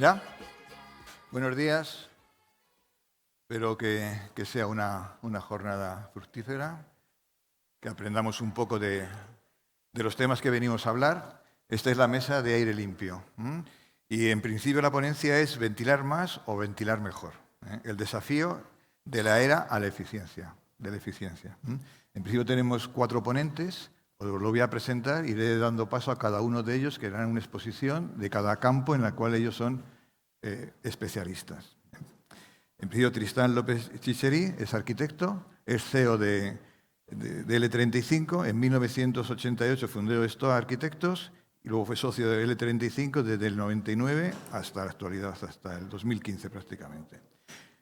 ¿Ya? Buenos días. Espero que sea una jornada fructífera, que aprendamos un poco de los temas que venimos a hablar. Esta es la mesa de aire limpio. Y en principio la ponencia es ventilar más o ventilar mejor. El desafío de la era a la eficiencia, de la eficiencia. En principio tenemos 4 ponentes. Os lo voy a presentar, iré dando paso a cada uno de ellos, que harán una exposición de cada campo en el cual ellos son especialistas. En principio, Tristán López Chicheri es arquitecto, es CEO de L35. En 1988 fundó Stoa Arquitectos y luego fue socio de L35 desde el 99 hasta la actualidad, hasta el 2015 prácticamente.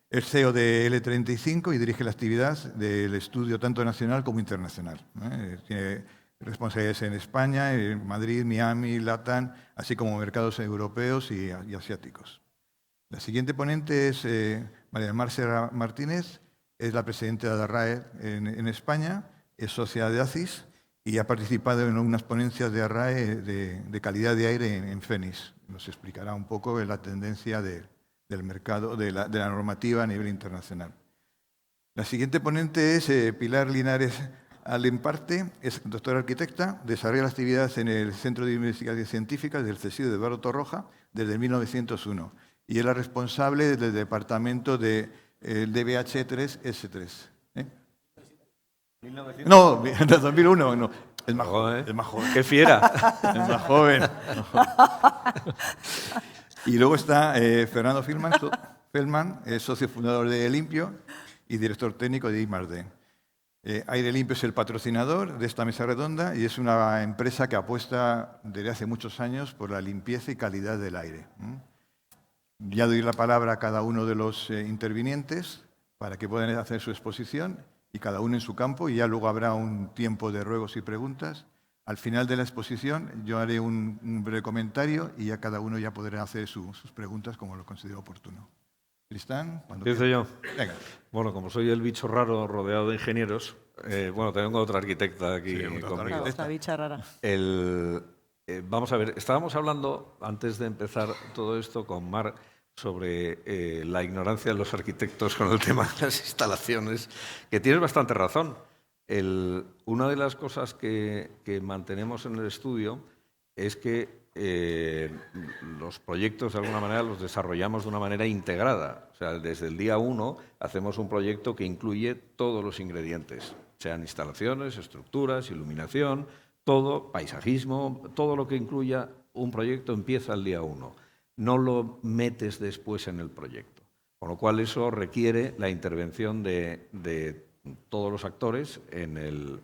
Es CEO de L35 y dirige la actividad del estudio tanto nacional como internacional. Tiene responsabilidades en España, en Madrid, Miami, LATAM, así como mercados europeos y asiáticos. La siguiente ponente es María del Mar Serra Martínez, es la presidenta de ARRAE en España, es socia de ACIS y ha participado en unas ponencias de ARRAE de calidad de aire en Fénix. Nos explicará un poco la tendencia del mercado, de la normativa a nivel internacional. La siguiente ponente es Pilar Linares Alemparte, es doctora arquitecta, desarrolla la actividad en el Centro de Investigaciones Científicas del CSIC de Eduardo Torroja desde 1901 y es la responsable del departamento de DBH3S3. No, de 2001, no. Es más joven. Es más joven. ¡Qué fiera! Es más joven. Y luego está Fernando Feldman, es socio fundador de Limpio y director técnico de I+D. Aire Limpio es el patrocinador de esta mesa redonda y es una empresa que apuesta desde hace muchos años por la limpieza y calidad del aire. Ya doy la palabra a cada uno de los intervinientes para que puedan hacer su exposición y cada uno en su campo, y ya luego habrá un tiempo de ruegos y preguntas. Al final de la exposición yo haré un breve comentario y ya cada uno ya podrá hacer sus preguntas como lo considere oportuno. Tristán, cuando ¿Empiezo yo? Venga. Bueno, como soy el bicho raro rodeado de ingenieros, tengo otra arquitecta aquí conmigo. Esta bicha rara. Vamos a ver, estábamos hablando antes de empezar todo esto con Mar sobre la ignorancia de los arquitectos con el tema de las instalaciones, que tienes bastante razón. Una de las cosas que mantenemos en el estudio es que los proyectos de alguna manera los desarrollamos de una manera integrada. O sea, desde el día 1 hacemos un proyecto que incluye todos los ingredientes, sean instalaciones, estructuras, iluminación, todo, paisajismo, todo lo que incluya un proyecto empieza el día 1. No lo metes después en el proyecto. Con lo cual eso requiere la intervención de todos los actores en el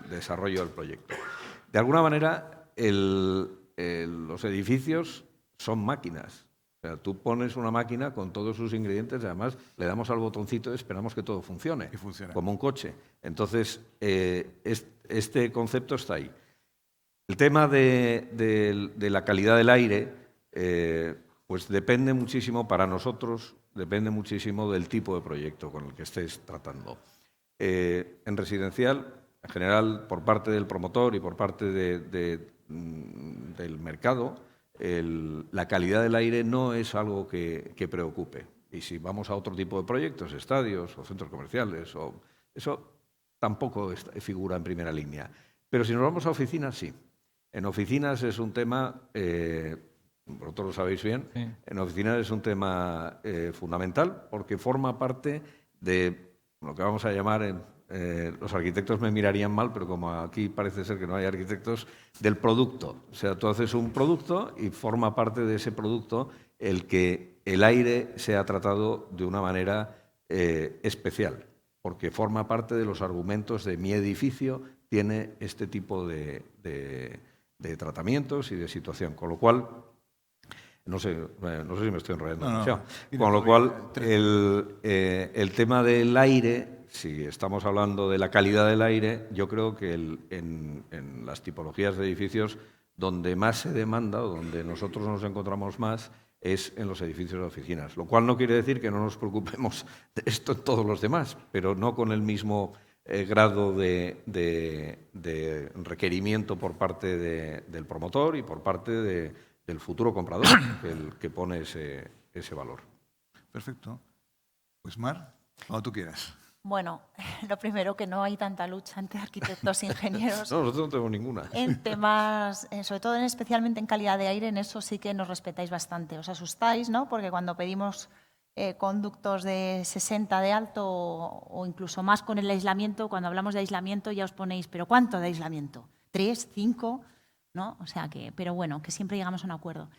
desarrollo del proyecto. De alguna manera, los edificios son máquinas. O sea, tú pones una máquina con todos sus ingredientes y además le damos al botoncito y esperamos que todo funcione, como un coche. Entonces, este concepto está ahí. El tema de la calidad del aire, pues depende muchísimo para nosotros, depende muchísimo del tipo de proyecto con el que estés tratando. En residencial, en general, por parte del promotor y por parte del mercado, la calidad del aire no es algo que preocupe. Y si vamos a otro tipo de proyectos, estadios o centros comerciales, eso tampoco figura en primera línea. Pero si nos vamos a oficinas, sí. En oficinas es un tema, vosotros lo sabéis bien, sí. En oficinas es un tema fundamental porque forma parte de lo que vamos a llamar, los arquitectos me mirarían mal, pero como aquí parece ser que no hay arquitectos, del producto. O sea, tú haces un producto y forma parte de ese producto el que el aire sea tratado de una manera especial, porque forma parte de los argumentos de mi edificio, tiene este tipo de tratamientos y de situación. Con lo cual, no sé si me estoy enrollando. Con lo cual, el tema del aire, si estamos hablando de la calidad del aire, yo creo que en las tipologías de edificios donde más se demanda o donde nosotros nos encontramos más es en los edificios de oficinas. Lo cual no quiere decir que no nos preocupemos de esto en todos los demás, pero no con el mismo grado de requerimiento por parte del promotor y por parte de el futuro comprador el que pone ese valor. Perfecto. Pues Mar, cuando tú quieras. Bueno, lo primero, que no hay tanta lucha entre arquitectos e ingenieros. No, nosotros no tenemos ninguna. En temas, sobre todo especialmente en calidad de aire, en eso sí que nos respetáis bastante. Os asustáis, ¿no? Porque cuando pedimos conductos de 60 de alto o incluso más con el aislamiento, cuando hablamos de aislamiento ya os ponéis, ¿pero cuánto de aislamiento? ¿3, 5? ¿No? O sea que, pero bueno, que siempre llegamos a un acuerdo.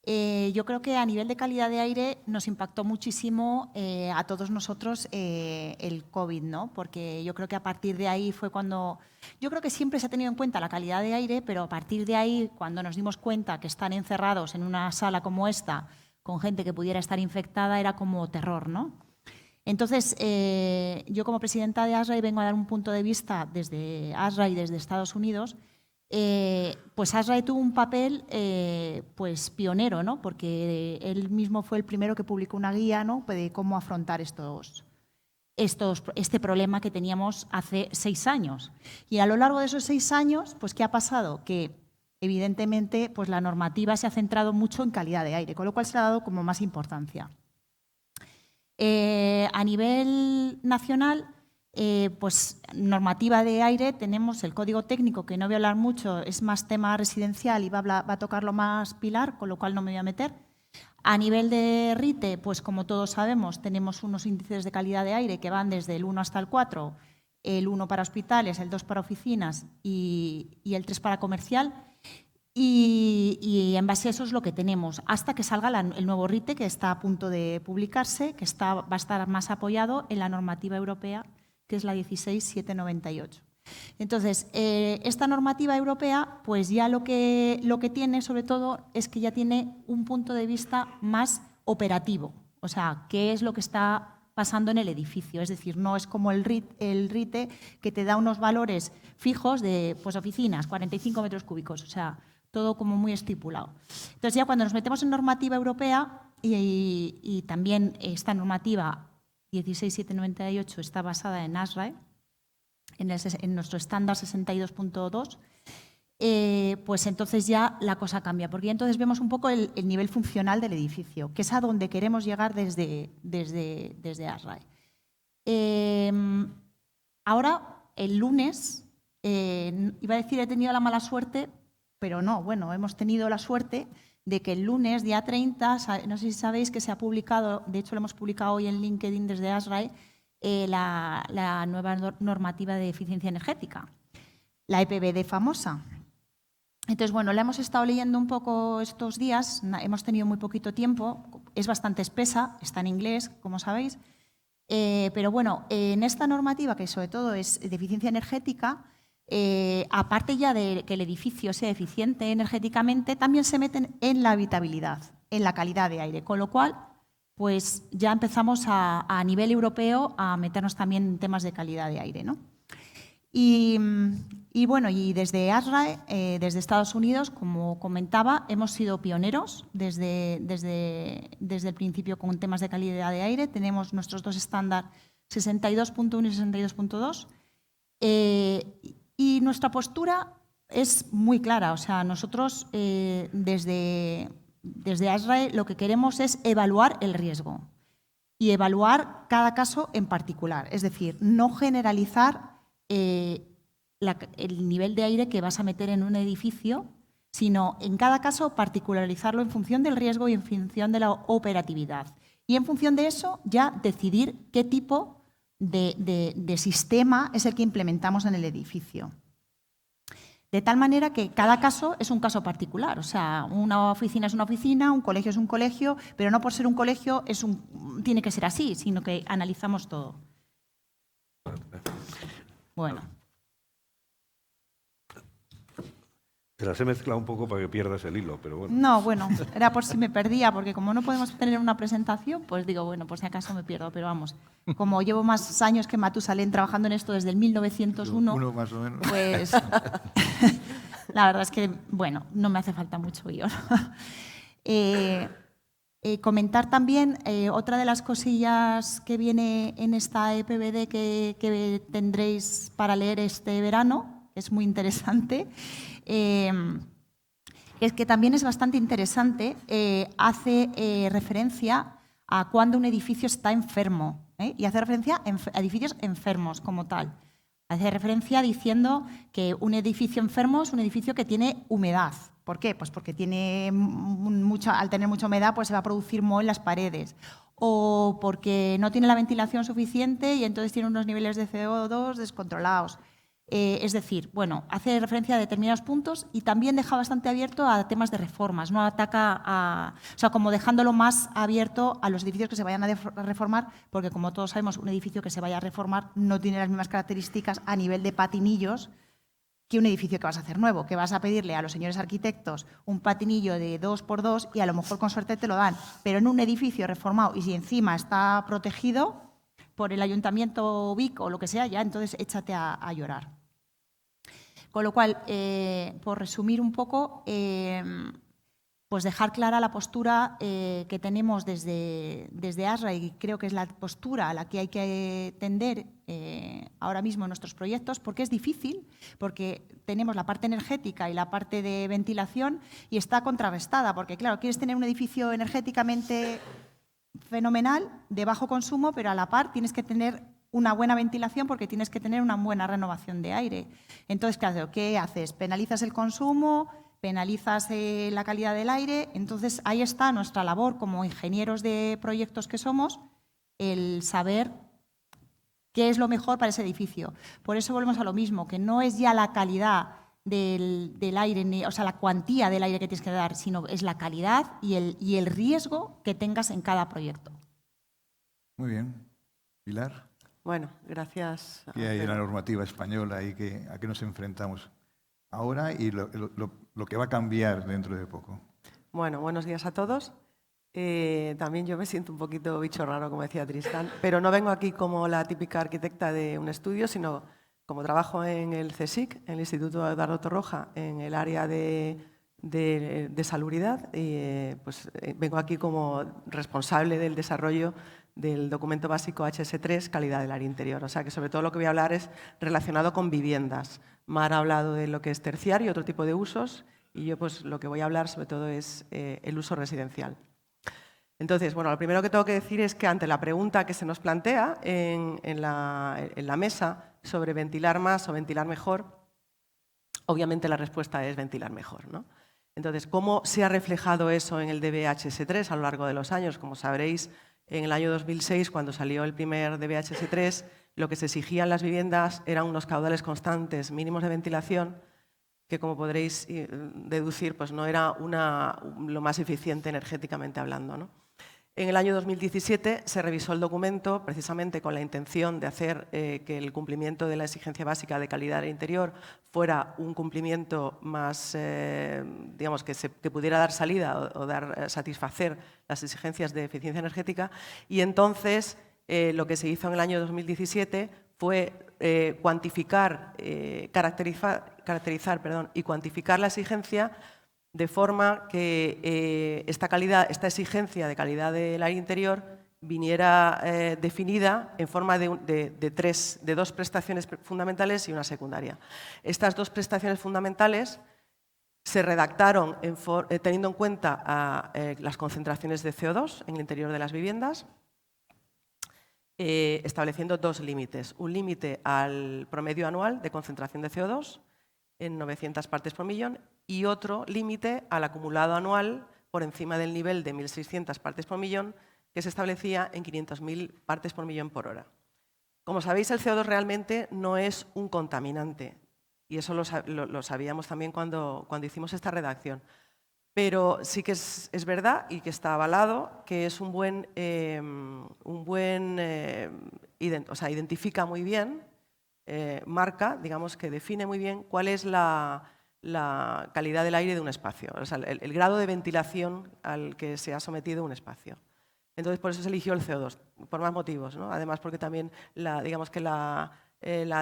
Yo creo que a nivel de calidad de aire nos impactó muchísimo a todos nosotros el COVID, ¿no? Porque yo creo que a partir de ahí fue cuando… Yo creo que siempre se ha tenido en cuenta la calidad de aire, pero a partir de ahí, cuando nos dimos cuenta que están encerrados en una sala como esta, con gente que pudiera estar infectada, era como terror, ¿no? Entonces, yo como presidenta de ASRAE vengo a dar un punto de vista desde ASRAE y desde Estados Unidos. Pues ASRAE tuvo un papel pues pionero, ¿no? Porque él mismo fue el primero que publicó una guía, ¿no? De cómo afrontar este problema que teníamos hace 6 años. Y a lo largo de esos 6 años, pues ¿qué ha pasado? Que evidentemente pues la normativa se ha centrado mucho en calidad de aire, con lo cual se le ha dado como más importancia. A nivel nacional, pues normativa de aire, tenemos el código técnico, que no voy a hablar mucho, es más tema residencial y va a tocarlo más Pilar, con lo cual no me voy a meter. A nivel de RITE, pues como todos sabemos, tenemos unos índices de calidad de aire que van desde el 1 hasta el 4, el 1 para hospitales, el 2 para oficinas y el 3 para comercial. Y en base a eso es lo que tenemos, hasta que salga el nuevo RITE, que está a punto de publicarse, que va a estar más apoyado en la normativa europea, que es la 16798. Entonces, esta normativa europea, pues ya lo que tiene, sobre todo, es que ya tiene un punto de vista más operativo. O sea, qué es lo que está pasando en el edificio. Es decir, no es como el RITE, que te da unos valores fijos de pues, oficinas, 45 metros cúbicos. O sea, todo como muy estipulado. Entonces, ya cuando nos metemos en normativa europea, y también esta normativa 16798 está basada en ASRAE, en nuestro estándar 62.2, pues entonces ya la cosa cambia, porque ya entonces vemos un poco el nivel funcional del edificio, que es a donde queremos llegar desde ASRAE. Ahora, el lunes, iba a decir he tenido la mala suerte, pero no, bueno, hemos tenido la suerte de que el lunes, día 30, no sé si sabéis que se ha publicado, de hecho lo hemos publicado hoy en LinkedIn desde ASRAE, la nueva normativa de eficiencia energética, la EPBD famosa. Entonces, bueno, la hemos estado leyendo un poco estos días, hemos tenido muy poquito tiempo, es bastante espesa, está en inglés, como sabéis, pero bueno, en esta normativa, que sobre todo es de eficiencia energética, aparte ya de que el edificio sea eficiente energéticamente, también se meten en la habitabilidad, en la calidad de aire, con lo cual pues ya empezamos a nivel europeo a meternos también en temas de calidad de aire, ¿no? Y bueno, y desde ASRAE, desde Estados Unidos, como comentaba, hemos sido pioneros desde el principio con temas de calidad de aire. Tenemos nuestros dos estándares 62.1 y 62.2. Y nuestra postura es muy clara. O sea, nosotros desde ASRAE lo que queremos es evaluar el riesgo y evaluar cada caso en particular. Es decir, no generalizar el nivel de aire que vas a meter en un edificio, sino en cada caso particularizarlo en función del riesgo y en función de la operatividad. Y en función de eso ya decidir qué tipo de sistema es el que implementamos en el edificio. De tal manera que cada caso es un caso particular. O sea, una oficina es una oficina, un colegio es un colegio, pero no por ser un colegio tiene que ser así, sino que analizamos todo. Bueno. Te las he mezclado un poco para que pierdas el hilo, pero bueno. No, bueno, era por si me perdía, porque como no podemos tener una presentación, pues digo, bueno, por si acaso me pierdo, pero vamos, como llevo más años que Matusalén trabajando en esto desde el 1901, Uno más o menos. Pues la verdad es que, bueno, no me hace falta mucho guión. Comentar también otra de las cosillas que viene en esta EPBD que tendréis para leer este verano, que es muy interesante, es que también es bastante interesante, hace referencia a cuando un edificio está enfermo, y hace referencia a edificios enfermos como tal. Hace referencia diciendo que un edificio enfermo es un edificio que tiene humedad. ¿Por qué? Pues porque al tener mucha humedad pues se va a producir moho en las paredes. O porque no tiene la ventilación suficiente y entonces tiene unos niveles de CO2 descontrolados. Es decir, bueno, hace referencia a determinados puntos y también deja bastante abierto a temas de reformas, no ataca o sea, como dejándolo más abierto a los edificios que se vayan a reformar, porque como todos sabemos, un edificio que se vaya a reformar no tiene las mismas características a nivel de patinillos que un edificio que vas a hacer nuevo, que vas a pedirle a los señores arquitectos un patinillo de 2x2 y a lo mejor con suerte te lo dan, pero en un edificio reformado y si encima está protegido por el ayuntamiento Vic o lo que sea, ya entonces échate a llorar. Con lo cual, por resumir un poco, pues dejar clara la postura que tenemos desde ASRA y creo que es la postura a la que hay que tender ahora mismo en nuestros proyectos, porque es difícil, porque tenemos la parte energética y la parte de ventilación y está contrarrestada, porque claro, quieres tener un edificio energéticamente fenomenal, de bajo consumo, pero a la par tienes que tener una buena ventilación porque tienes que tener una buena renovación de aire. Entonces, claro, ¿qué haces? Penalizas el consumo, penalizas la calidad del aire. Entonces, ahí está nuestra labor como ingenieros de proyectos que somos, el saber qué es lo mejor para ese edificio. Por eso volvemos a lo mismo, que no es ya la calidad del aire, o sea, la cuantía del aire que tienes que dar, sino es la calidad y el riesgo que tengas en cada proyecto. Muy bien. Pilar. Bueno, gracias. ¿Qué hay en la normativa española y a qué nos enfrentamos ahora y lo que va a cambiar dentro de poco? Bueno, buenos días a todos. También yo me siento un poquito bicho raro, como decía Tristán, pero no vengo aquí como la típica arquitecta de un estudio, sino como trabajo en el CSIC, en el Instituto Eduardo Torroja, en el área de salubridad, y vengo aquí como responsable del desarrollo del documento básico HS3, calidad del aire interior. O sea que sobre todo lo que voy a hablar es relacionado con viviendas. Mar ha hablado de lo que es terciario y otro tipo de usos, y yo pues lo que voy a hablar sobre todo es el uso residencial. Entonces, bueno, lo primero que tengo que decir es que ante la pregunta que se nos plantea en la mesa sobre ventilar más o ventilar mejor, obviamente la respuesta es ventilar mejor, ¿no? Entonces, ¿cómo se ha reflejado eso en el DBHS3 a lo largo de los años? Como sabréis, en el año 2006, cuando salió el primer DBHS3, lo que se exigía en las viviendas eran unos caudales constantes mínimos de ventilación que, como podréis deducir, pues no era lo más eficiente energéticamente hablando, ¿no? En el año 2017 se revisó el documento precisamente con la intención de hacer que el cumplimiento de la exigencia básica de calidad del interior fuera un cumplimiento más, digamos, que pudiera dar salida o satisfacer las exigencias de eficiencia energética. Y entonces lo que se hizo en el año 2017 fue cuantificar, caracterizar y cuantificar la exigencia de forma que esta exigencia de calidad del aire interior viniera definida en forma de dos prestaciones fundamentales y una secundaria. Estas dos prestaciones fundamentales se redactaron teniendo en cuenta las concentraciones de CO2 en el interior de las viviendas, estableciendo dos límites. Un límite al promedio anual de concentración de CO2 en 900 partes por millón y otro límite al acumulado anual por encima del nivel de 1.600 partes por millón que se establecía en 500.000 partes por millón por hora. Como sabéis, el CO2 realmente no es un contaminante y eso lo sabíamos también cuando hicimos esta redacción. Pero sí que es verdad y que está avalado que es identifica muy bien, marca, digamos que define muy bien cuál es la calidad del aire de un espacio, o sea, el grado de ventilación al que se ha sometido un espacio. Entonces, por eso se eligió el CO2, por más motivos, ¿no? Además, porque también digamos que la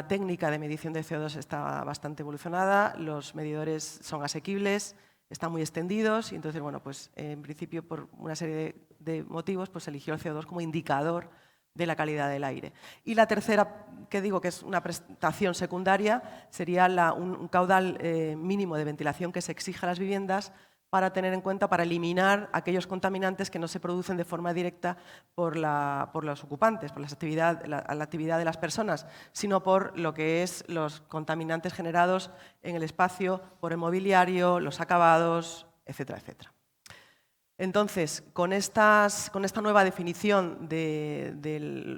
técnica de medición de CO2 está bastante evolucionada, los medidores son asequibles, están muy extendidos y entonces, bueno, pues en principio por una serie de motivos pues se eligió el CO2 como indicador de la calidad del aire. Y la tercera, que digo que es una prestación secundaria, sería un caudal mínimo de ventilación que se exige a las viviendas para tener en cuenta, para eliminar aquellos contaminantes que no se producen de forma directa por los ocupantes, por la actividad de las personas, sino por lo que es los contaminantes generados en el espacio por el mobiliario, los acabados, etcétera, etcétera. Entonces, con esta nueva definición,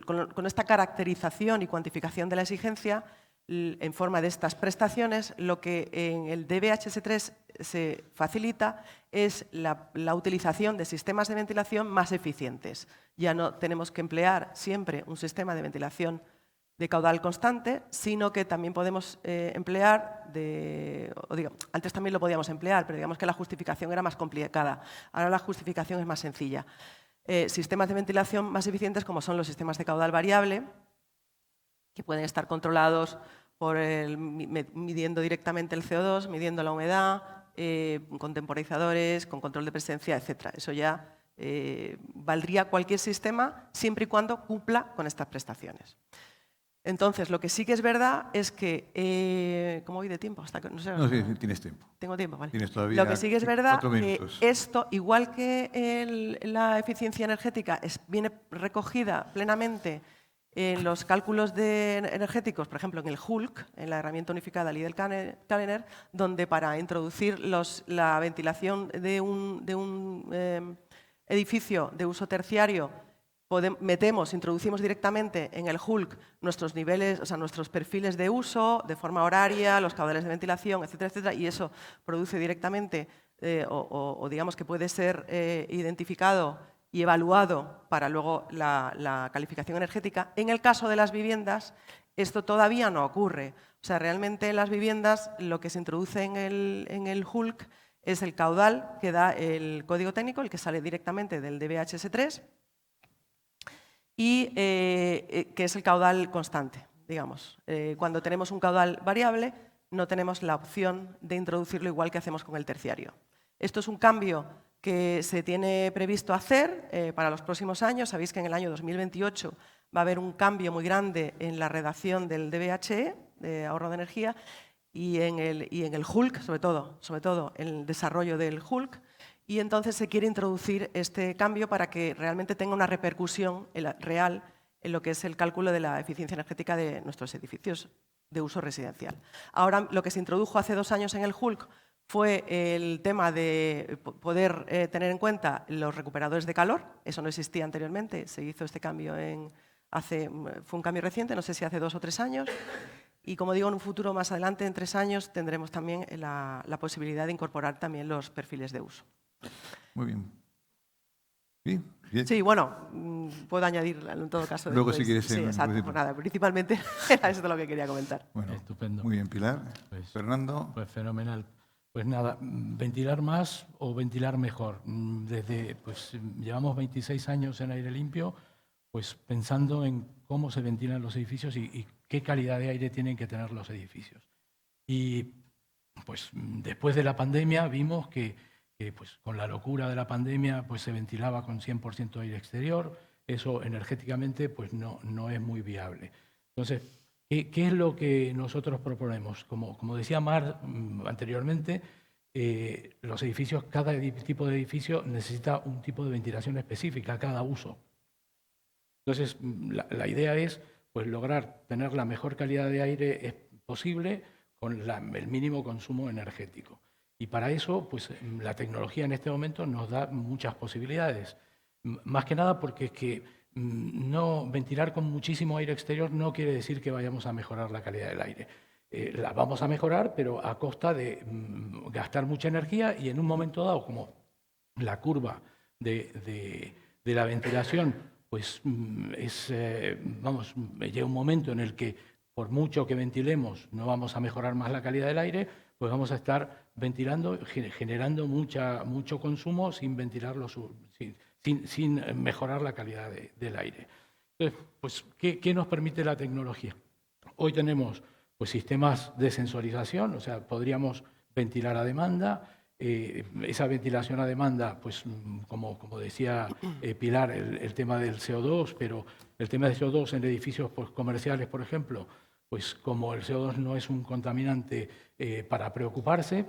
con esta caracterización y cuantificación de la exigencia, en forma de estas prestaciones, lo que en el DBHS3 se facilita es la utilización de sistemas de ventilación más eficientes. Ya no tenemos que emplear siempre un sistema de ventilación de caudal constante, sino que también podemos emplear, antes también lo podíamos emplear, pero digamos que la justificación era más complicada. Ahora la justificación es más sencilla. Sistemas de ventilación más eficientes como son los sistemas de caudal variable, que pueden estar controlados midiendo directamente el CO2, midiendo la humedad, con temporizadores, con control de presencia, etc. Eso ya valdría cualquier sistema siempre y cuando cumpla con estas prestaciones. Entonces, lo que sí que es verdad es que, ¿cómo voy de tiempo? No, sí, tienes tiempo. Tengo tiempo, vale. Tienes todavía lo que sí que es verdad 4 que minutos. esto, igual que la eficiencia energética viene recogida plenamente en los cálculos energéticos, por ejemplo, en el HULC, en la herramienta unificada Lidl-Kallener, donde para introducir la ventilación de un edificio de uso terciario introducimos directamente en el HULC nuestros niveles, o sea, nuestros perfiles de uso, de forma horaria, los caudales de ventilación, etcétera, etcétera, y eso produce directamente, o digamos que puede ser identificado y evaluado para luego la calificación energética. En el caso de las viviendas, esto todavía no ocurre. O sea, realmente en las viviendas lo que se introduce en el HULC es el caudal que da el código técnico, el que sale directamente del DBHS3, y que es el caudal constante, digamos. Cuando tenemos un caudal variable, no tenemos la opción de introducirlo igual que hacemos con el terciario. Esto es un cambio que se tiene previsto hacer para los próximos años. Sabéis que en el año 2028 va a haber un cambio muy grande en la redacción del DBHE, de ahorro de energía, y en el HULC, sobre todo en el desarrollo del HULC, y entonces se quiere introducir este cambio para que realmente tenga una repercusión real en lo que es el cálculo de la eficiencia energética de nuestros edificios de uso residencial. Ahora, lo que se introdujo hace 2 años en el HULC fue el tema de poder tener en cuenta los recuperadores de calor. Eso no existía anteriormente, se hizo este cambio fue un cambio reciente, no sé si hace 2 o 3 años. Y como digo, en un futuro más adelante, en 3 años, tendremos también la posibilidad de incorporar también los perfiles de uso. Muy bien. ¿Sí? Bien. Sí, bueno, puedo añadir en todo caso. Luego, después. si quieres... Sí, exacto, pues nada, principalmente era esto lo que quería comentar. Bueno, estupendo. Muy bien, Pilar. Pues, Fernando. Pues fenomenal. Pues nada, ventilar más o ventilar mejor. Pues llevamos 26 años en aire limpio, pues pensando en cómo se ventilan los edificios y qué calidad de aire tienen que tener los edificios. Y pues después de la pandemia vimos que pues, con la locura de la pandemia pues, se ventilaba con 100% aire exterior. Eso energéticamente pues, no es muy viable. Entonces, ¿qué es lo que nosotros proponemos? Como decía Mar anteriormente, los edificios, cada tipo de edificio necesita un tipo de ventilación específica, cada uso. Entonces, la idea es pues, lograr tener la mejor calidad de aire posible con el mínimo consumo energético. Y para eso, pues, la tecnología en este momento nos da muchas posibilidades. Más que nada porque es que no ventilar con muchísimo aire exterior no quiere decir que vayamos a mejorar la calidad del aire. La vamos a mejorar, pero a costa de gastar mucha energía y en un momento dado, como la curva de la ventilación, pues llega un momento en el que por mucho que ventilemos no vamos a mejorar más la calidad del aire, pues vamos a estar ventilando, generando mucho consumo sin ventilarlo, sin mejorar la calidad del aire. Entonces, pues, ¿qué nos permite la tecnología? Hoy tenemos pues, sistemas de sensorización, o sea, podríamos ventilar a demanda. Esa ventilación a demanda, pues, como decía Pilar, el tema del CO2, pero el tema del CO2 en edificios pues, comerciales, por ejemplo, pues como el CO2 no es un contaminante para preocuparse,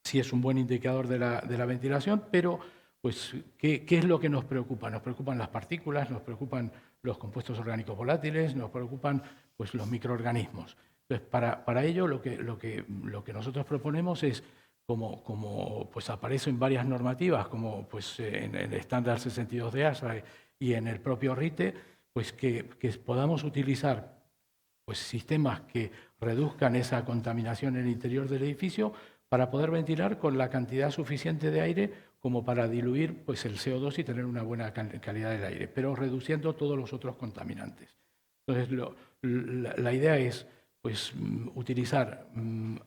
sí es un buen indicador de la ventilación, pero pues, ¿qué es lo que nos preocupa? Nos preocupan las partículas, nos preocupan los compuestos orgánicos volátiles, nos preocupan pues, los microorganismos. Entonces, para ello lo que nosotros proponemos es, como pues aparece en varias normativas, como pues, en el estándar 62 de ASA y en el propio RITE, pues que podamos utilizar pues, sistemas que reduzcan esa contaminación en el interior del edificio para poder ventilar con la cantidad suficiente de aire como para diluir pues, el CO2 y tener una buena calidad del aire, pero reduciendo todos los otros contaminantes. Entonces, la idea es pues, utilizar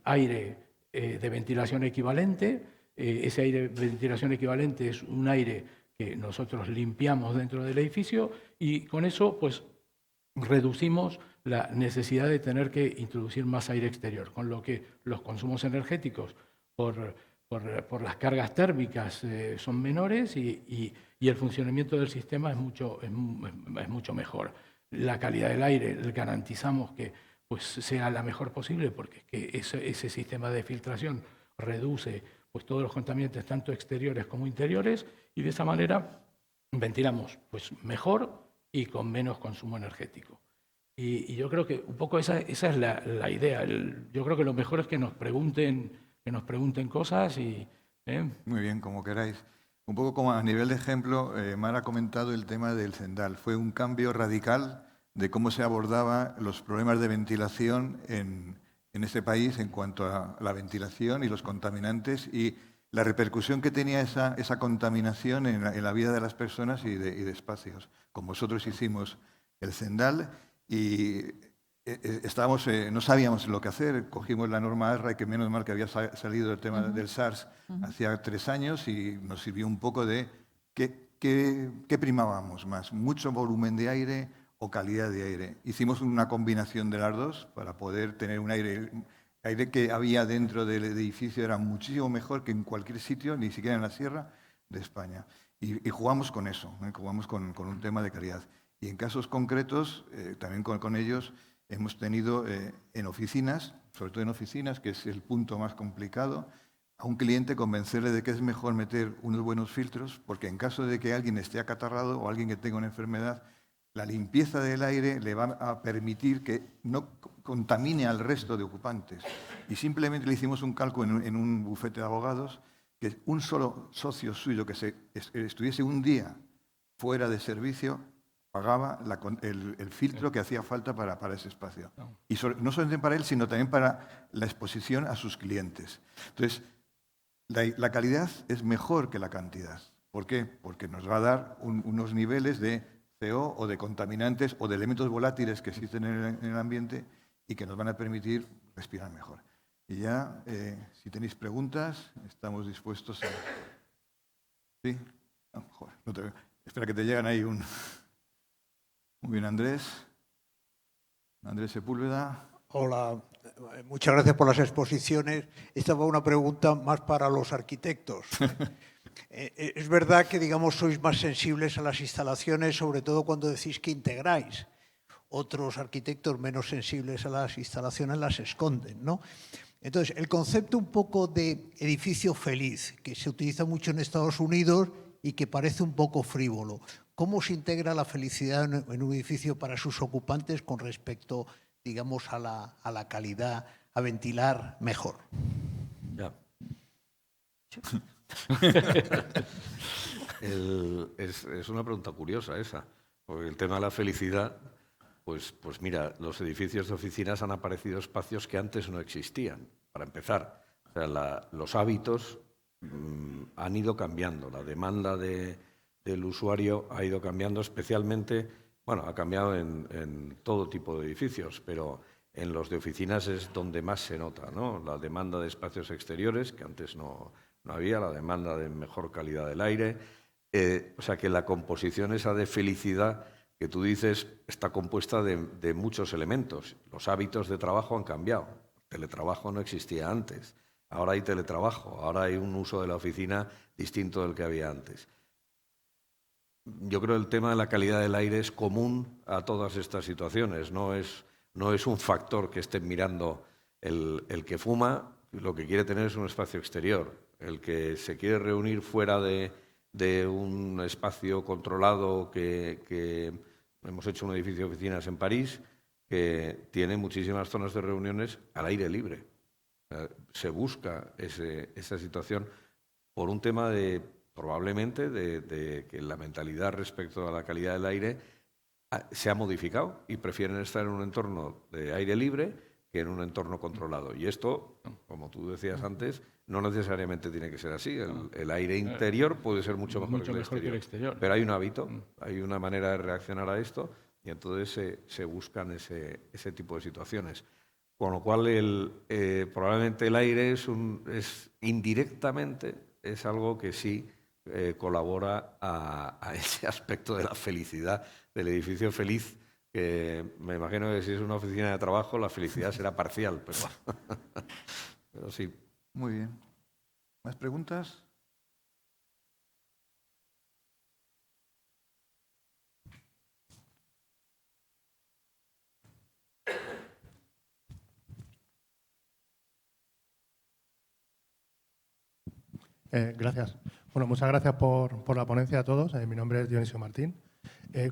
aire de ventilación equivalente. Ese aire de ventilación equivalente es un aire que nosotros limpiamos dentro del edificio y con eso pues, reducimos la necesidad de tener que introducir más aire exterior, con lo que los consumos energéticos por las cargas térmicas son menores y el funcionamiento del sistema es mucho mejor. La calidad del aire garantizamos que pues, sea la mejor posible porque ese sistema de filtración reduce pues, todos los contaminantes, tanto exteriores como interiores, y de esa manera ventilamos pues, mejor y con menos consumo energético. Y yo creo que un poco esa es la idea. Yo creo que lo mejor es que nos pregunten cosas y... Muy bien, como queráis. Un poco como a nivel de ejemplo, Mar ha comentado el tema del Zendal. Fue un cambio radical de cómo se abordaba los problemas de ventilación en este país en cuanto a la ventilación y los contaminantes y la repercusión que tenía esa contaminación en la vida de las personas y de espacios. Como nosotros hicimos el Zendal y no sabíamos lo que hacer, cogimos la norma ASRA, que menos mal que había salido el tema del SARS hacía 3 años y nos sirvió un poco de qué primábamos más, mucho volumen de aire o calidad de aire. Hicimos una combinación de las dos para poder tener un aire que había dentro del edificio era muchísimo mejor que en cualquier sitio, ni siquiera en la sierra de España. Y jugamos con eso, jugamos con un tema de calidad. Y en casos concretos, también con ellos, hemos tenido en oficinas, sobre todo en oficinas, que es el punto más complicado, a un cliente convencerle de que es mejor meter unos buenos filtros, porque en caso de que alguien esté acatarrado o alguien que tenga una enfermedad, la limpieza del aire le va a permitir que no contamine al resto de ocupantes. Y simplemente le hicimos un cálculo en un bufete de abogados que un solo socio suyo que estuviese un día fuera de servicio pagaba el filtro que hacía falta para ese espacio. Y no solamente para él, sino también para la exposición a sus clientes. Entonces, la calidad es mejor que la cantidad. ¿Por qué? Porque nos va a dar unos niveles de CO o de contaminantes o de elementos volátiles que existen en el ambiente y que nos van a permitir respirar mejor. Y ya, si tenéis preguntas, estamos dispuestos a... ¿Sí? Oh, joder, no te veo. Espera que te llegan ahí un... Muy bien, Andrés. Andrés Sepúlveda. Hola, muchas gracias por las exposiciones. Esta va una pregunta más para los arquitectos. Es verdad que, digamos, sois más sensibles a las instalaciones, sobre todo cuando decís que integráis. Otros arquitectos menos sensibles a las instalaciones las esconden, ¿no? Entonces, el concepto un poco de edificio feliz, que se utiliza mucho en Estados Unidos y que parece un poco frívolo. ¿Cómo se integra la felicidad en un edificio para sus ocupantes con respecto, digamos, a la calidad, a ventilar mejor? Ya. Es una pregunta curiosa esa, porque el tema de la felicidad, pues mira, los edificios de oficinas han aparecido espacios que antes no existían, para empezar. O sea, los hábitos han ido cambiando, la demanda del usuario ha ido cambiando, especialmente, bueno, ha cambiado en todo tipo de edificios, pero en los de oficinas es donde más se nota, ¿no? La demanda de espacios exteriores, que antes no había, la demanda de mejor calidad del aire. O sea que la composición esa de felicidad que tú dices está compuesta de muchos elementos. Los hábitos de trabajo han cambiado. El teletrabajo no existía antes. Ahora hay teletrabajo, ahora hay un uso de la oficina distinto del que había antes. Yo creo que el tema de la calidad del aire es común a todas estas situaciones. No es un factor que estén mirando el que fuma, lo que quiere tener es un espacio exterior. El que se quiere reunir fuera de un espacio controlado que hemos hecho un edificio de oficinas en París que tiene muchísimas zonas de reuniones al aire libre. Se busca esa situación por un tema probablemente de que la mentalidad respecto a la calidad del aire se ha modificado y prefieren estar en un entorno de aire libre que en un entorno controlado. Y esto, como tú decías antes, no necesariamente tiene que ser así. El aire interior puede ser mucho mejor que el exterior. Pero hay un hábito, hay una manera de reaccionar a esto y entonces se buscan ese tipo de situaciones. Con lo cual, probablemente el aire es indirectamente es algo que sí colabora a ese aspecto de la felicidad, del edificio feliz, que me imagino que si es una oficina de trabajo la felicidad será parcial, pero sí. Muy bien. ¿Más preguntas? Gracias. Bueno, muchas gracias por la ponencia a todos. Mi nombre es Dionisio Martín.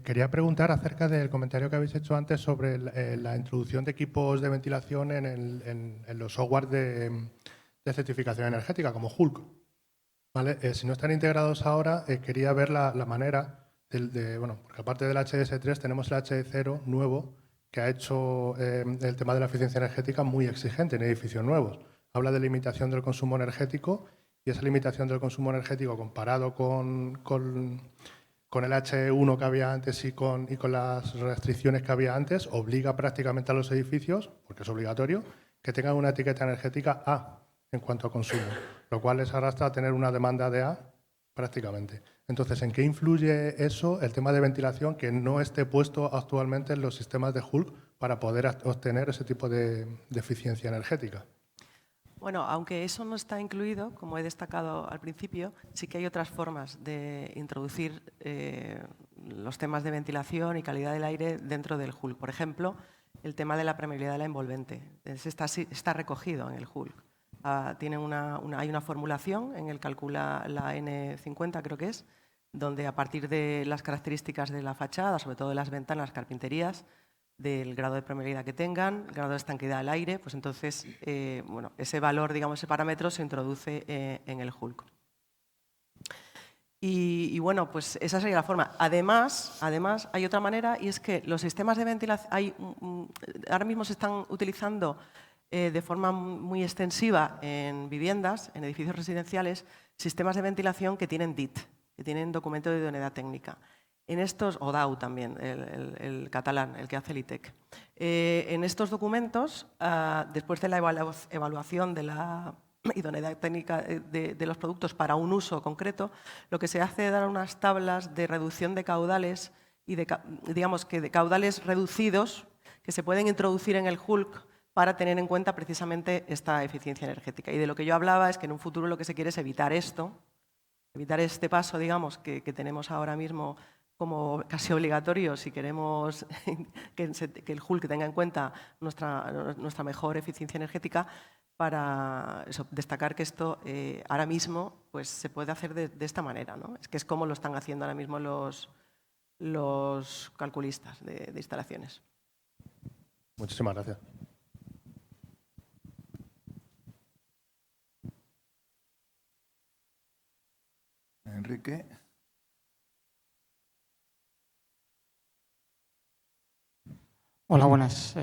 Quería preguntar acerca del comentario que habéis hecho antes sobre la introducción de equipos de ventilación en los software de certificación energética, como Hulk. ¿Vale? Si no están integrados ahora, quería ver la manera bueno, porque aparte del HS3 tenemos el HD0 nuevo que ha hecho el tema de la eficiencia energética muy exigente en edificios nuevos. Habla de limitación del consumo energético y esa limitación del consumo energético comparado con el H1 que había antes y con las restricciones que había antes, obliga prácticamente a los edificios, porque es obligatorio, que tengan una etiqueta energética A en cuanto a consumo, lo cual les arrastra a tener una demanda de A prácticamente. Entonces, ¿en qué influye eso, el tema de ventilación, que no esté puesto actualmente en los sistemas de Hulk para poder obtener ese tipo de eficiencia energética? Bueno, aunque eso no está incluido, como he destacado al principio, sí que hay otras formas de introducir los temas de ventilación y calidad del aire dentro del Hulk. Por ejemplo, el tema de la permeabilidad de la envolvente. Está recogido en el Hulk. Hay una formulación en el calcula la N50, creo que es, donde a partir de las características de la fachada, sobre todo de las ventanas, carpinterías, del grado de permeabilidad que tengan, el grado de estanqueidad del aire, pues entonces bueno, ese valor, digamos, ese parámetro se introduce en el Hulk. Y bueno, pues esa sería la forma. Además, hay otra manera y es que los sistemas de ventilación ahora mismo se están utilizando de forma muy extensiva en viviendas, en edificios residenciales, sistemas de ventilación que tienen DIT, que tienen documento de idoneidad técnica. En estos, o DAU también, el catalán, el que hace el ITEC. En estos documentos, después de la evaluación de la idoneidad técnica de los productos para un uso concreto, lo que se hace es dar unas tablas de reducción de caudales y digamos que de caudales reducidos que se pueden introducir en el Hulk para tener en cuenta precisamente esta eficiencia energética. Y de lo que yo hablaba es que en un futuro lo que se quiere es evitar esto, evitar este paso, digamos, que tenemos ahora mismo como casi obligatorio si queremos que el Hulk tenga en cuenta nuestra mejor eficiencia energética, para destacar que esto ahora mismo pues, se puede hacer de esta manera, ¿no? Es que es como lo están haciendo ahora mismo los calculistas de instalaciones. Muchísimas gracias. Enrique. Hola, buenas.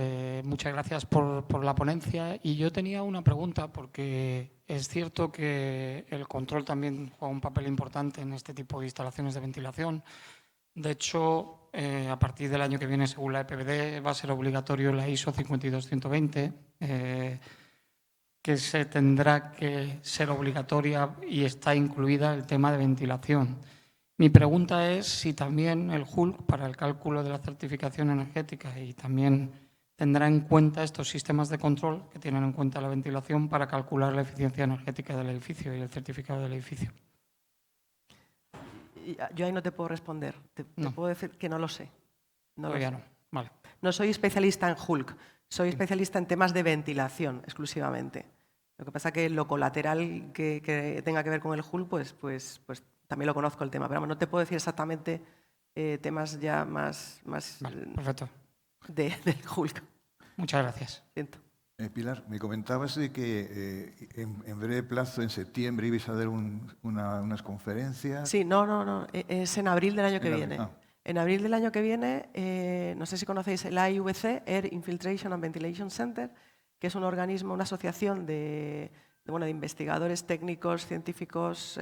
Muchas gracias por la ponencia. Y yo tenía una pregunta, porque es cierto que el control también juega un papel importante en este tipo de instalaciones de ventilación. De hecho, a partir del año que viene, según la EPBD, va a ser obligatorio la ISO 52120, que se tendrá que ser obligatoria y está incluida el tema de ventilación. Mi pregunta es si también el Hulk, para el cálculo de la certificación energética, y también tendrá en cuenta estos sistemas de control que tienen en cuenta la ventilación para calcular la eficiencia energética del edificio y el certificado del edificio. Yo ahí no te puedo responder. Te puedo decir que no lo sé. Todavía no. Vale. No soy especialista en Hulk, soy especialista en temas de ventilación exclusivamente. Lo que pasa que lo colateral que tenga que ver con el Hulk, pues también lo conozco el tema, pero vamos, no te puedo decir exactamente temas ya más Vale, perfecto. del Hulk. Muchas gracias. Siento. Pilar, me comentabas de que en breve plazo, en septiembre, ibais a dar unas conferencias. Sí, no, es en abril del año que viene. Ah. En abril del año que viene, no sé si conocéis el AIVC, Air Infiltration and Ventilation Center, que es un organismo, una asociación de investigadores técnicos, científicos,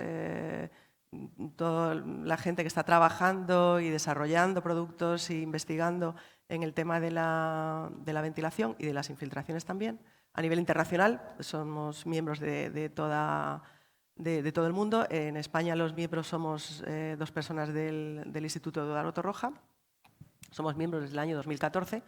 toda la gente que está trabajando y desarrollando productos e investigando en el tema de la ventilación y de las infiltraciones también. A nivel internacional, somos miembros de todo el mundo. En España los miembros somos 2 personas del Instituto de Eduardo Torroja. Somos miembros desde el año 2014.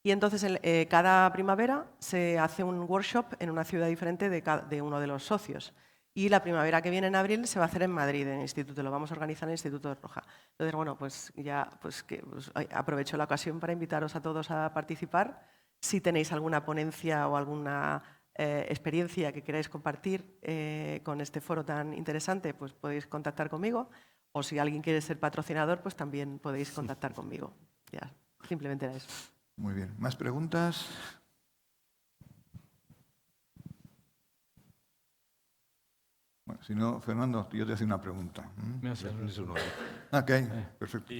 Y entonces cada primavera se hace un workshop en una ciudad diferente de uno de los socios. Y la primavera que viene, en abril, se va a hacer en Madrid, en el Instituto. Lo vamos a organizar en el Instituto de Roja. Entonces, bueno, pues ya aprovecho la ocasión para invitaros a todos a participar. Si tenéis alguna ponencia o alguna experiencia que queráis compartir con este foro tan interesante, pues podéis contactar conmigo. O si alguien quiere ser patrocinador, pues también podéis contactar conmigo. Ya, simplemente era eso. Muy bien. ¿Más preguntas? Bueno, si no, Fernando, yo te hago una pregunta. Me hace una- Ok, perfecto.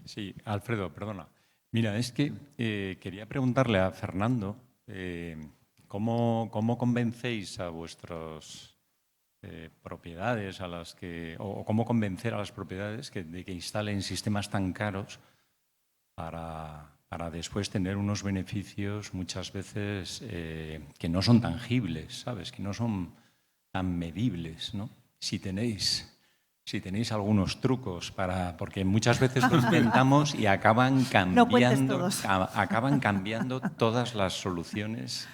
Sí, Alfredo, perdona. Mira, es que quería preguntarle a Fernando ¿cómo convencéis a vuestras propiedades o cómo convencer a las propiedades de que instalen sistemas tan caros para después tener unos beneficios muchas veces que no son tangibles, ¿sabes? Que no son tan medibles, ¿no? Si tenéis algunos trucos porque muchas veces lo intentamos y acaban cambiando todas las soluciones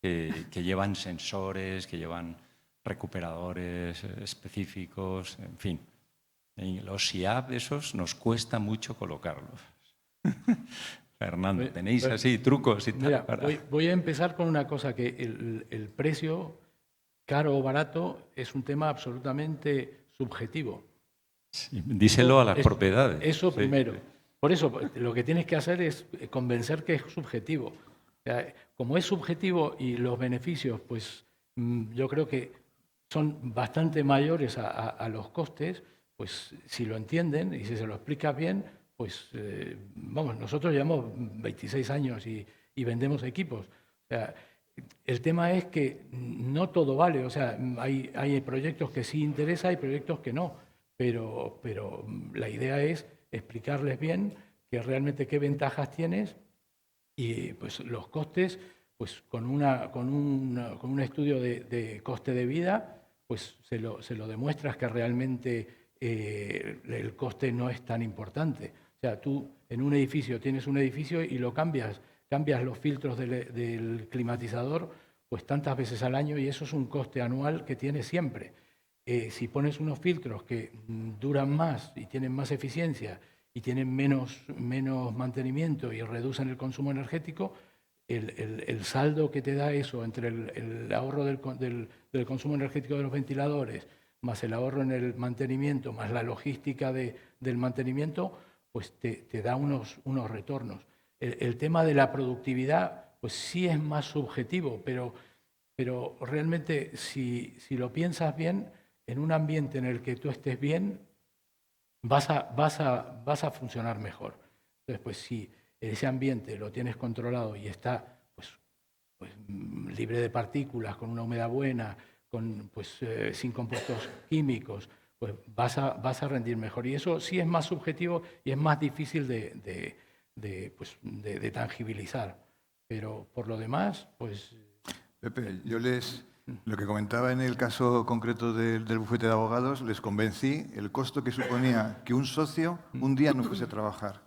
que llevan sensores, que llevan recuperadores específicos, en fin. Y los SIAP esos nos cuesta mucho colocarlos. Fernando, ¿tenéis así trucos y tal? Mira, voy a empezar con una cosa, que el precio, caro o barato, es un tema absolutamente subjetivo. Sí, díselo a las propiedades. Eso primero. Por eso, lo que tienes que hacer es convencer que es subjetivo. O sea, como es subjetivo y los beneficios, pues yo creo que son bastante mayores a los costes, pues si lo entienden y si se lo explicas bien, pues vamos, nosotros llevamos 26 años y vendemos equipos. O sea, el tema es que no todo vale, o sea, hay proyectos que sí interesa, hay proyectos que no, pero la idea es explicarles bien que realmente qué ventajas tienes y pues los costes, pues con un estudio de coste de vida, pues se lo demuestras que realmente el coste no es tan importante. O sea, tú en un edificio tienes un edificio y lo cambias los filtros del climatizador pues tantas veces al año y eso es un coste anual que tienes siempre. Si pones unos filtros que duran más y tienen más eficiencia y tienen menos mantenimiento y reducen el consumo energético, el saldo que te da eso entre el ahorro del consumo energético de los ventiladores, más el ahorro en el mantenimiento, más la logística del mantenimiento, pues te da unos retornos. El tema de la productividad, pues sí es más subjetivo, pero realmente si lo piensas bien, en un ambiente en el que tú estés bien, vas a funcionar mejor. Entonces, pues si ese ambiente lo tienes controlado y está pues libre de partículas, con una humedad buena, sin compuestos químicos, pues vas a rendir mejor. Y eso sí es más subjetivo y es más difícil de tangibilizar. Pero por lo demás, pues... Pepe, lo que comentaba en el caso concreto del bufete de abogados, les convencí el costo que suponía que un socio un día no fuese a trabajar.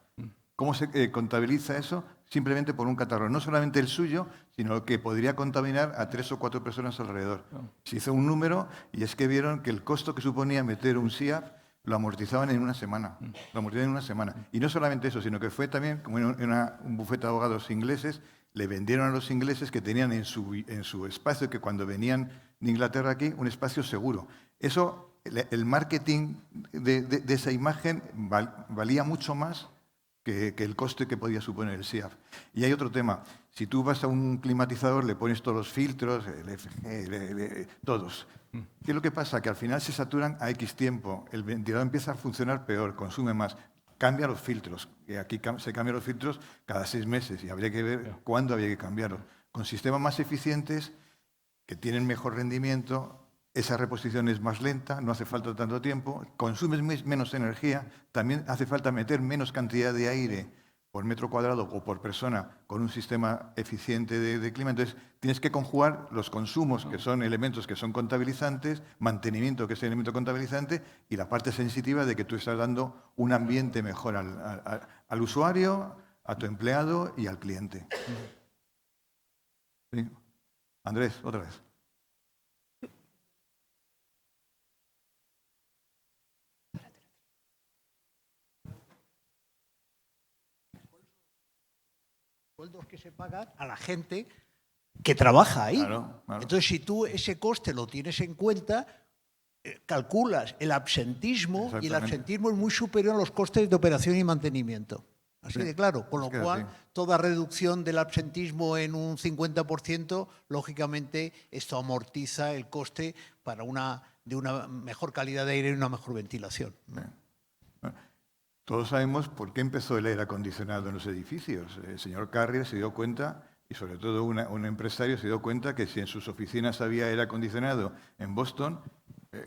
¿Cómo se contabiliza eso? Simplemente por un catarro. No solamente el suyo, sino que podría contaminar a 3 o 4 personas alrededor. Se hizo un número y es que vieron que el costo que suponía meter un SIAP lo amortizaban en una semana. Y no solamente eso, sino que fue también, como en un bufete de abogados ingleses, le vendieron a los ingleses que tenían en su espacio, que cuando venían de Inglaterra aquí, un espacio seguro. Eso, el marketing de esa imagen valía mucho más que el coste que podía suponer el SIAF. Y hay otro tema. Si tú vas a un climatizador, le pones todos los filtros, el FG, todos. ¿Qué es lo que pasa? Que al final se saturan a X tiempo. El ventilador empieza a funcionar peor, consume más. Cambia los filtros. Y aquí se cambian los filtros cada 6 meses y habría que ver cuándo había que cambiarlos. Con sistemas más eficientes, que tienen mejor rendimiento, esa reposición es más lenta, no hace falta tanto tiempo, consumes menos energía, también hace falta meter menos cantidad de aire por metro cuadrado o por persona con un sistema eficiente de clima. Entonces, tienes que conjugar los consumos, que son elementos que son contabilizantes, mantenimiento, que es elemento contabilizante, y la parte sensitiva de que tú estás dando un ambiente mejor al usuario, a tu empleado y al cliente. ¿Sí? Andrés, otra vez. Sueldos que se pagan a la gente que trabaja ahí. Claro. Entonces, si tú ese coste lo tienes en cuenta, calculas el absentismo, y el absentismo es muy superior a los costes de operación y mantenimiento. Así de claro. Con lo cual, toda reducción del absentismo en un 50%, lógicamente, esto amortiza el coste para de una mejor calidad de aire y una mejor ventilación. Todos sabemos por qué empezó el aire acondicionado en los edificios. El señor Carrier se dio cuenta, y sobre todo un empresario se dio cuenta, que si en sus oficinas había aire acondicionado en Boston,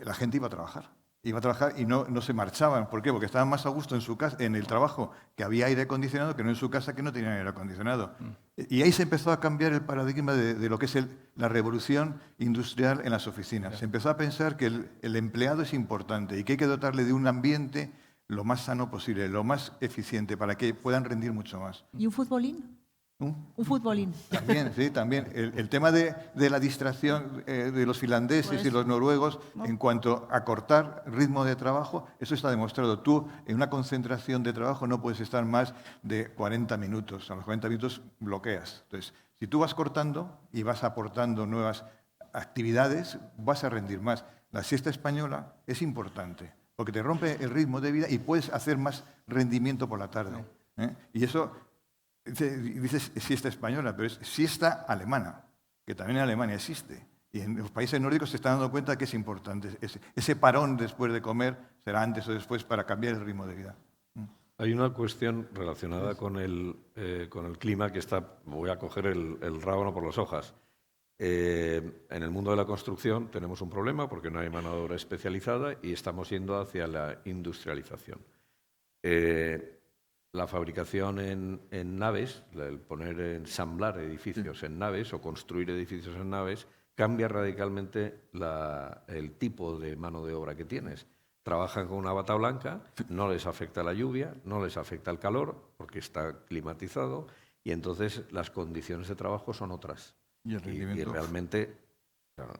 la gente iba a trabajar. Iba a trabajar y no se marchaban. ¿Por qué? Porque estaban más a gusto en su casa, en el trabajo, que había aire acondicionado, que no en su casa, que no tenían aire acondicionado. Y ahí se empezó a cambiar el paradigma de lo que es la revolución industrial en las oficinas. Se empezó a pensar que el empleado es importante y que hay que dotarle de un ambiente lo más sano posible, lo más eficiente, para que puedan rendir mucho más. ¿Y un futbolín? Un futbolín. También, sí, también. El tema de la distracción de los finlandeses y los noruegos en cuanto a cortar ritmo de trabajo, eso está demostrado. Tú, en una concentración de trabajo, no puedes estar más de 40 minutos. A los 40 minutos bloqueas. Entonces, si tú vas cortando y vas aportando nuevas actividades, vas a rendir más. La siesta española es importante, porque te rompe el ritmo de vida y puedes hacer más rendimiento por la tarde. Y eso, dices siesta española, pero es siesta alemana, que también en Alemania existe. Y en los países nórdicos se están dando cuenta que es importante. Ese parón después de comer será antes o después para cambiar el ritmo de vida. Hay una cuestión relacionada con el clima que voy a coger el rábano por las hojas. En el mundo de la construcción tenemos un problema porque no hay mano de obra especializada y estamos yendo hacia la industrialización. La fabricación en naves, el ensamblar edificios en naves o construir edificios en naves, cambia radicalmente el tipo de mano de obra que tienes. Trabajan con una bata blanca, no les afecta la lluvia, no les afecta el calor porque está climatizado y entonces las condiciones de trabajo son otras. Y realmente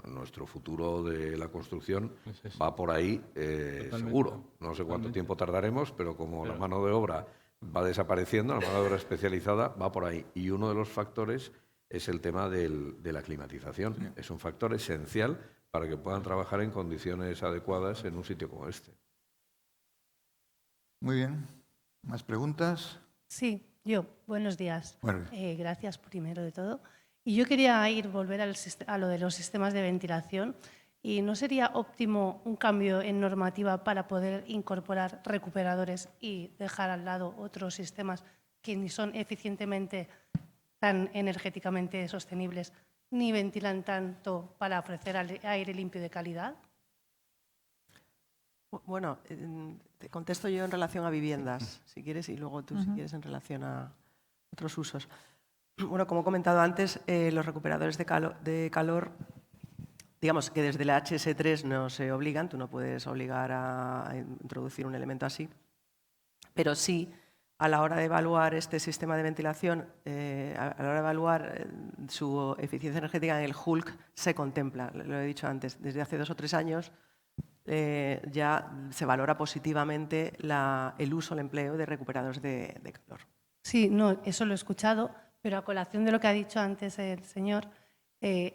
nuestro futuro de la construcción va por ahí seguro. No sé cuánto tiempo tardaremos, pero como la mano de obra va desapareciendo, la mano de obra especializada va por ahí. Y uno de los factores es el tema de la climatización. Sí. Es un factor esencial para que puedan trabajar en condiciones adecuadas en un sitio como este. Muy bien. ¿Más preguntas? Sí, yo. Buenos días. Bueno. Gracias primero de todo. Y yo quería volver a lo de los sistemas de ventilación. ¿Y no sería óptimo un cambio en normativa para poder incorporar recuperadores y dejar al lado otros sistemas que ni son eficientemente tan energéticamente sostenibles ni ventilan tanto para ofrecer aire limpio de calidad? Bueno, te contesto yo en relación a viviendas, si quieres, y luego tú, si quieres, en relación a otros usos. Bueno, como he comentado antes, los recuperadores de calor, digamos que desde la HS3 no se obligan, tú no puedes obligar a introducir un elemento así, pero sí, a la hora de evaluar este sistema de ventilación, a la hora de evaluar su eficiencia energética en el HULC, se contempla, lo he dicho antes, desde hace 2 o 3 años ya se valora positivamente el uso, el empleo de recuperadores de calor. Sí, no, eso lo he escuchado. Pero a colación de lo que ha dicho antes el señor,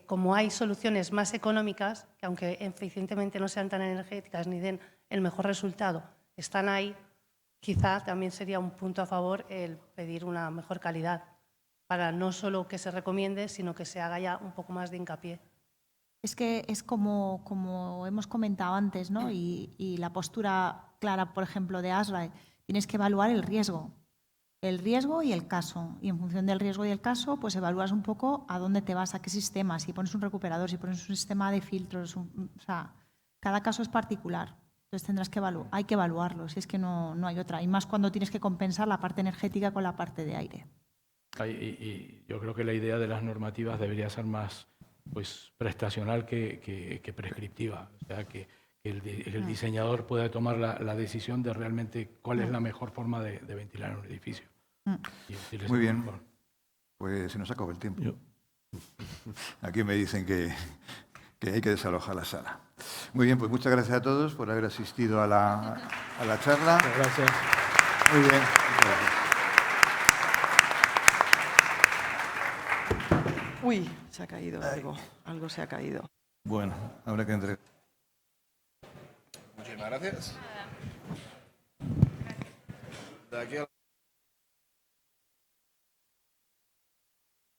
como hay soluciones más económicas, que aunque eficientemente no sean tan energéticas ni den el mejor resultado, están ahí, quizá también sería un punto a favor el pedir una mejor calidad, para no solo que se recomiende, sino que se haga ya un poco más de hincapié. Es que es como hemos comentado antes, ¿no? Y la postura clara, por ejemplo, de ASRAE, tienes que evaluar el riesgo y el caso. Y en función del riesgo y el caso, pues evalúas un poco a dónde te vas, a qué sistema, si pones un recuperador, si pones un sistema de filtros, o sea, cada caso es particular. Entonces tendrás que hay que evaluarlo, si es que no hay otra. Y más cuando tienes que compensar la parte energética con la parte de aire. Y yo creo que la idea de las normativas debería ser más pues, prestacional que prescriptiva. O sea, que el diseñador pueda tomar la decisión de realmente cuál es la mejor forma de ventilar un edificio. Muy bien. Pues se nos acabó el tiempo. Aquí me dicen que hay que desalojar la sala. Muy bien, pues muchas gracias a todos por haber asistido a la charla. Muchas gracias. Muy bien. Muchas gracias. Uy, se ha caído algo. Algo se ha caído. Bueno, habrá que entregar. Muchísimas gracias. De aquí a